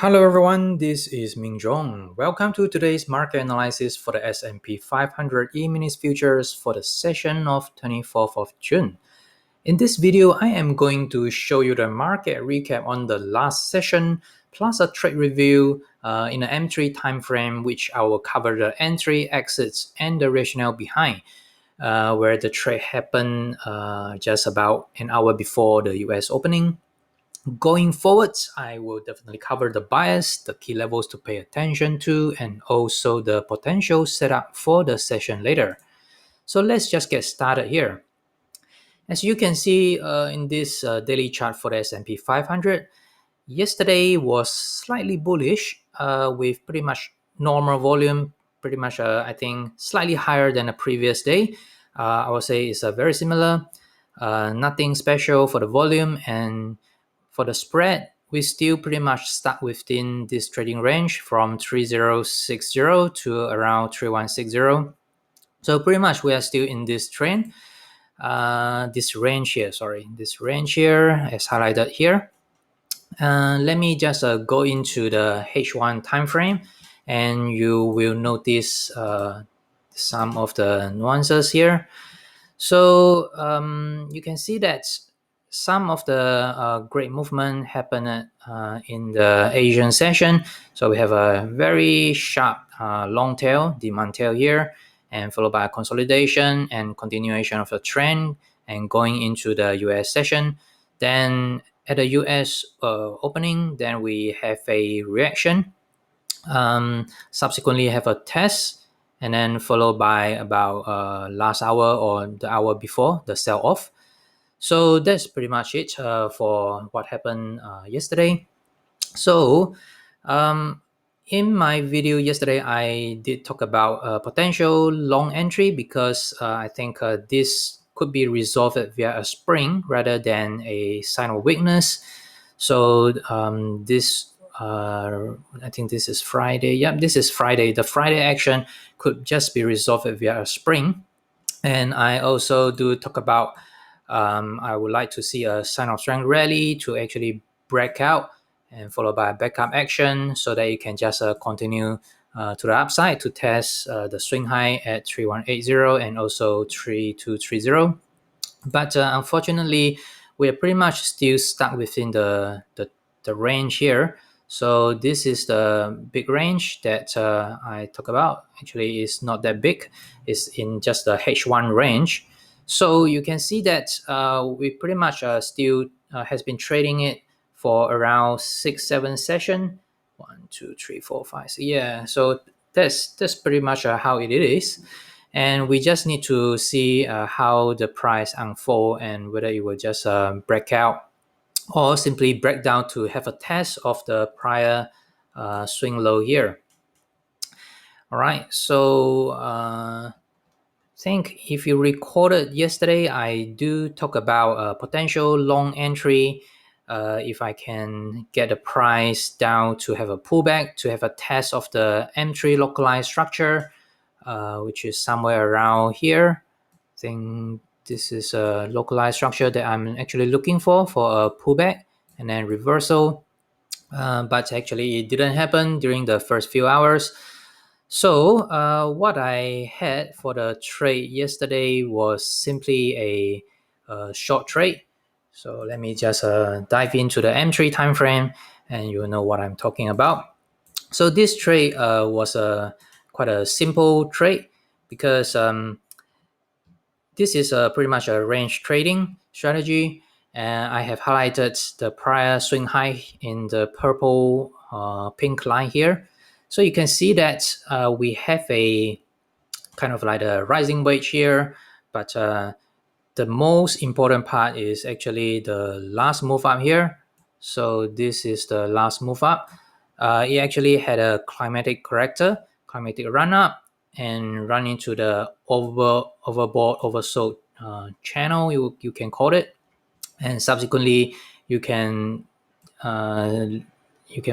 Hello everyone, this is Mingjong. Welcome to today's market analysis for the S&P 500 E-minis futures for the session of 24th of June. In this video, I am going to show you the market recap on the last session, plus a trade review in the M3 timeframe, which I will cover the entry, exits, and the rationale behind, where the trade happened just about an hour before the US opening. Going forwards, I will definitely cover the bias, the key levels to pay attention to, and also the potential setup for the session later. So let's just get started here. As you can see in this daily chart for the S&P 500, yesterday was slightly bullish with pretty much normal volume, pretty much I think slightly higher than the previous day. I would say it's very similar, nothing special for the volume, and for the spread, we still pretty much stuck within this trading range from 3060 to around 3160. So pretty much we are still in this trend. This range here as highlighted here. Let me just go into the H1 time frame, and you will notice some of the nuances here. So you can see that some of the great movement happened in the Asian session. So we have a very sharp long tail, demand tail here, and followed by a consolidation and continuation of the trend and going into the US session. Then at the US opening, then we have a reaction, subsequently have a test, and then followed by about last hour or the hour before the sell off. So that's pretty much it for what happened yesterday. So in my video yesterday, I did talk about potential long entry because I think this could be resolved via a spring rather than a sign of weakness. So I think this is Friday. Yep, this is Friday. The Friday action could just be resolved via a spring. And I also do talk about I would like to see a sign of strength rally to actually break out and followed by a backup action so that you can just continue to the upside to test the swing high at 3180 and also 3230. But unfortunately, we are pretty much still stuck within the range here. So this is the big range that I talk about. Actually, it's not that big. It's in just the H1 range. So you can see that we pretty much still has been trading it for around 6-7 session. 1, 2, 3, 4, 5. Yeah, so that's pretty much how it is. And we just need to see how the price unfold and whether it will just break out or simply break down to have a test of the prior swing low here. All right, so I think if you recorded yesterday, I do talk about potential long entry. If I can get the price down to have a pullback, to have a test of the M3 localized structure, which is somewhere around here. I think this is a localized structure that I'm actually looking for a pullback and then reversal. But actually it didn't happen during the first few hours. So what I had for the trade yesterday was simply a short trade. So let me just dive into the M3 time frame and you'll know what I'm talking about. So this trade was quite a simple trade because this is pretty much a range trading strategy. And I have highlighted the prior swing high in the purple pink line here. So you can see that we have a kind of like a rising wedge here, but the most important part is actually the last move up here. So this is the last move up. It actually had a climatic corrector, climatic run up, and run into the overbought, oversold channel, you can call it. And subsequently, you can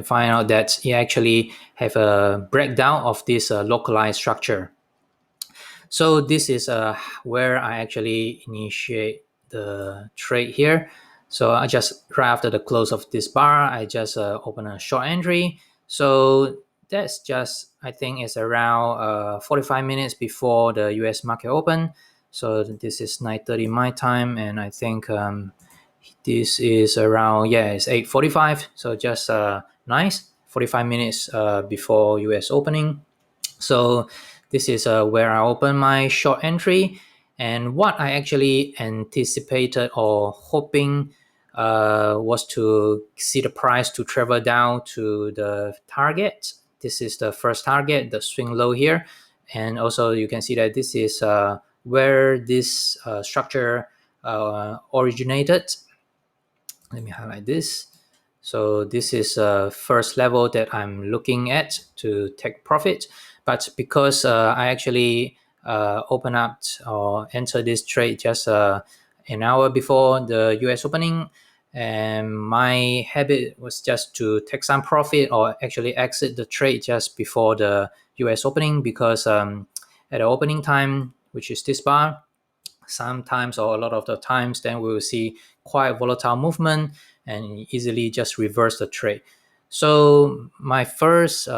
find out that it actually have a breakdown of this localized structure. So this is where I actually initiate the trade here. So I just, right after the close of this bar, I just open a short entry. So that's just, I think it's around 45 minutes before the US market open. So this is 9:30 my time, and I think this is around, yeah, it's 8:45. So just nice 45 minutes before US opening. So this is where I open my short entry, and what I actually anticipated or hoping was to see the price to travel down to the target. This is the first target, the swing low here, and also you can see that this is where this structure originated. Let me highlight this. So this is first level that I'm looking at to take profit. But because I actually open up or enter this trade just an hour before the US opening, and my habit was just to take some profit or actually exit the trade just before the US opening, because at the opening time, which is this bar, sometimes or a lot of the times, then we will see quite volatile movement and easily just reverse the trade. So my first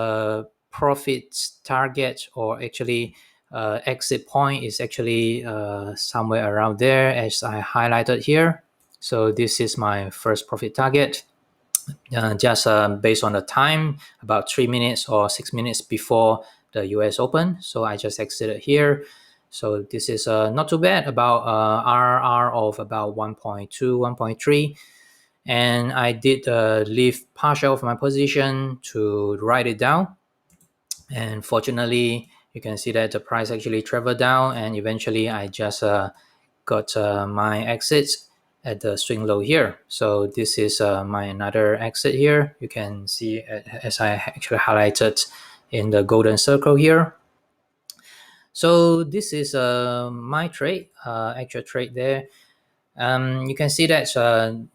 profit target, or actually exit point, is actually somewhere around there as I highlighted here. So this is my first profit target. Just based on the time, about 3 minutes or 6 minutes before the US open. So I just exited here. So this is not too bad, about RR of about 1.2, 1.3. And I did leave partial of my position to write it down. And fortunately, you can see that the price actually traveled down, and eventually I just got my exits at the swing low here. So this is my another exit here. You can see as I actually highlighted in the golden circle here. So this is my trade, actual trade there. You can see that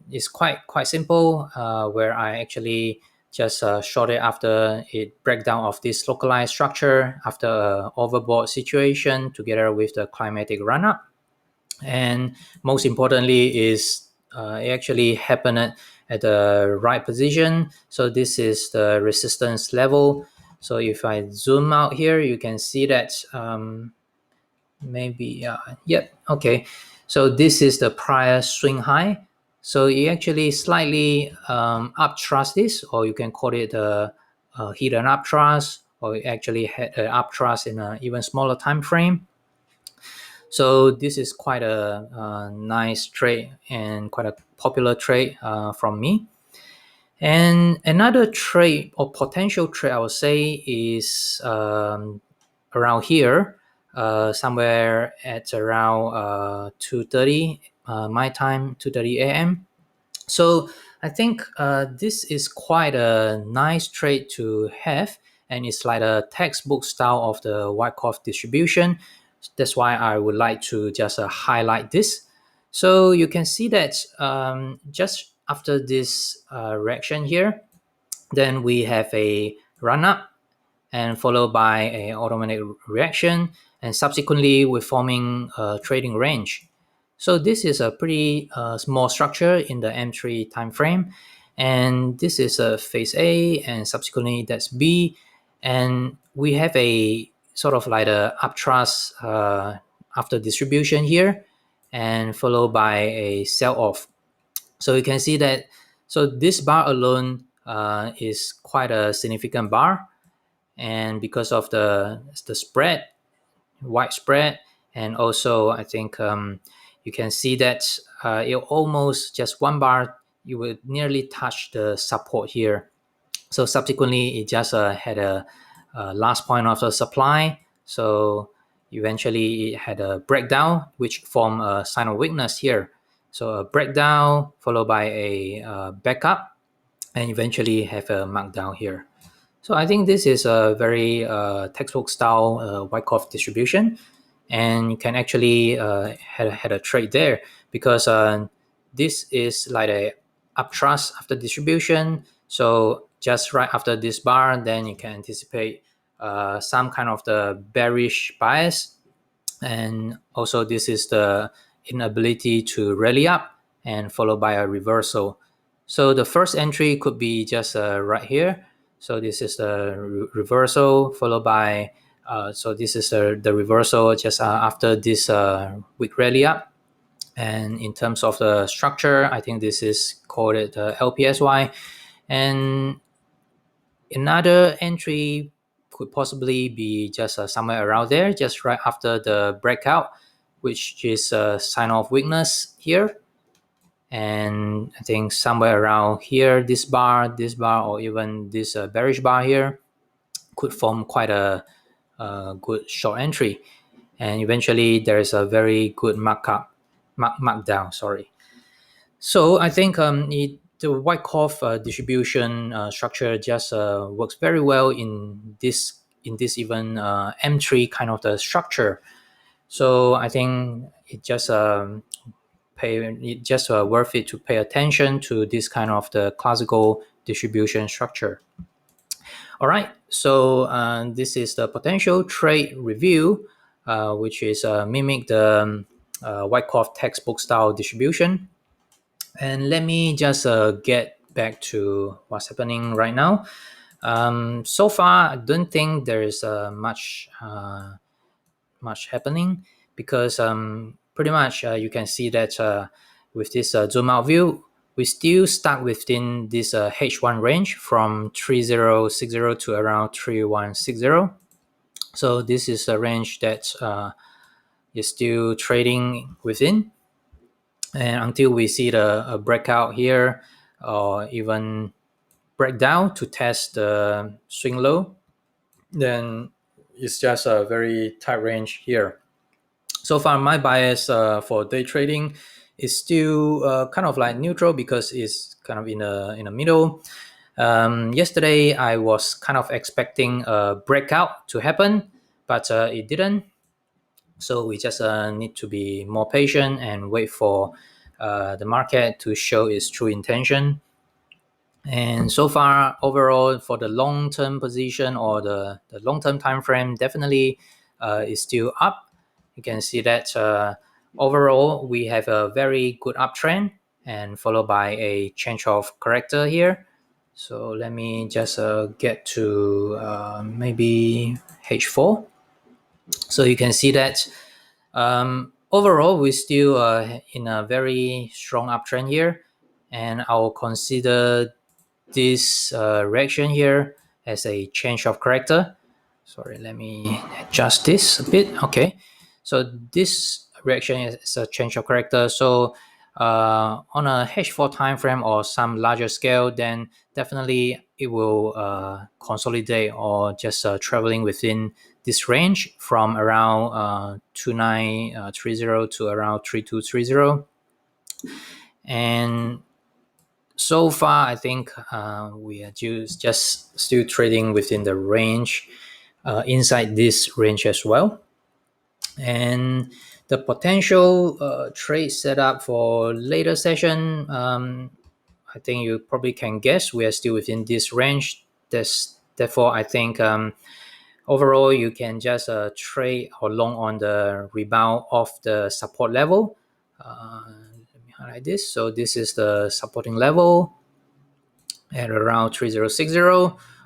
it's quite simple, where I actually just shorted after it breakdown of this localized structure after a overbought situation together with the climatic run up. And most importantly is it actually happened at the right position. So this is the resistance level. So if I zoom out here, you can see that maybe yep, okay. So this is the prior swing high. So it actually slightly upthrust this, or you can call it a hidden upthrust, or it actually had an upthrust in an even smaller time frame. So this is quite a nice trade and quite a popular trade from me. And another trade or potential trade, I would say, is around here, somewhere at around 2:30 my time, 2:30 a.m. So I think this is quite a nice trade to have, and it's like a textbook style of the Wyckoff distribution. That's why I would like to just highlight this. So you can see that just after this reaction here, then we have a run up and followed by an automatic reaction, and subsequently we're forming a trading range. So this is a pretty small structure in the M3 time frame, and this is a phase A, and subsequently that's B, and we have a sort of like a upthrust after distribution here, and followed by a sell off. So you can see that, so this bar alone is quite a significant bar, and because of the spread, wide spread, and also I think you can see that it almost just one bar, you would nearly touch the support here. So subsequently it just had a last point of the supply, so eventually it had a breakdown which formed a sign of weakness here. So a breakdown followed by a backup, and eventually have a markdown here. So I think this is a very textbook style Wyckoff distribution, and you can actually had a trade there, because this is like a upthrust after distribution. So just right after this bar, then you can anticipate some kind of the bearish bias, and also this is the inability to rally up, and followed by a reversal. So the first entry could be just right here. So this is the reversal followed by, so this is the reversal just after this wick rally up. And in terms of the structure, I think this is called LPSY. And another entry could possibly be just somewhere around there, just right after the breakout, which is a sign of weakness here. And I think somewhere around here, this bar, or even this bearish bar here could form quite a good short entry. And eventually there is a very good markdown, sorry. So I think the Wyckoff distribution structure just works very well in this even M3 kind of the structure. So I think it just worth it to pay attention to this kind of the classical distribution structure. All right, so this is the potential trade review, which is mimic the Wyckoff textbook style distribution. And let me just get back to what's happening right now. So far, I don't think there is much happening, because pretty much you can see that with this zoom out view, we still stuck within this H1 range from 3060 to around 3160. So this is a range that is still trading within. And until we see the breakout here, or even breakdown to test the swing low, then it's just a very tight range here. So far, my bias for day trading is still kind of like neutral, because it's kind of in the middle. Yesterday, I was kind of expecting a breakout to happen, but it didn't. So we just need to be more patient and wait for the market to show its true intention. And so far, overall, for the long-term position or the long-term time frame, definitely is still up. You can see that overall, we have a very good uptrend, and followed by a change of character here. So let me just get to maybe H4. So you can see that overall, we're still in a very strong uptrend here, and I'll consider this reaction here as a change of character. Sorry, let me adjust this a bit. Okay, so this reaction is a change of character. So on a H4 time frame or some larger scale, then definitely it will consolidate or just traveling within this range from around 2930 to around 3230. And so far, I think we are just still trading within the range, inside this range as well. And the potential trade setup for later session, I think you probably can guess we are still within this range. Therefore, I think overall you can just trade or long on the rebound of the support level. Let me highlight this. So this is the supporting level at around 3060,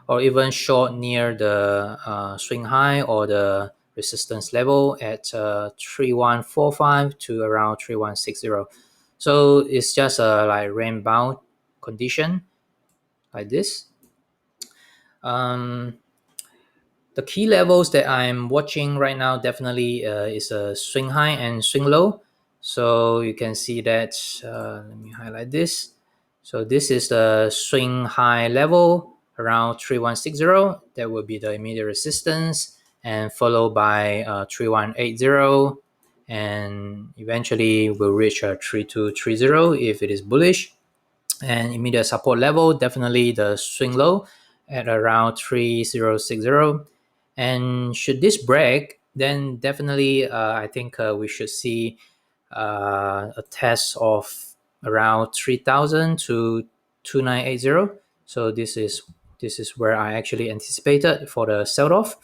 or even short near the swing high or the resistance level at 3145 to around 3160. So it's just a like range bound condition like this. The key levels that I'm watching right now definitely is a swing high and swing low. So you can see that, let me highlight this. So this is the swing high level around 3160. That will be the immediate resistance, and followed by 3180. And eventually we'll reach a 3230 if it is bullish. And immediate support level, definitely the swing low at around 3060. And should this break, then definitely I think we should see a test of around 3000 to 2980. So this is where I actually anticipated for the sell off.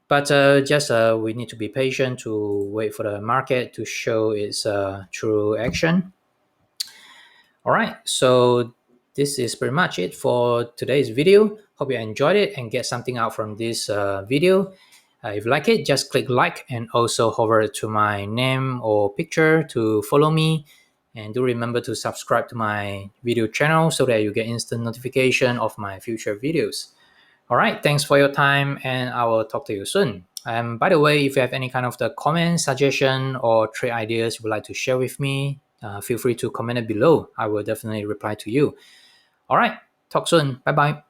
But just we need to be patient to wait for the market to show its true action. All right, so this is pretty much it for today's video. Hope you enjoyed it and get something out from this video. If you like it, just click like and also hover to my name or picture to follow me. And do remember to subscribe to my video channel so that you get instant notification of my future videos. All right, thanks for your time and I will talk to you soon. And by the way, if you have any kind of the comment, suggestion, or trade ideas you would like to share with me, feel free to comment it below. I will definitely reply to you. All right, talk soon. Bye bye.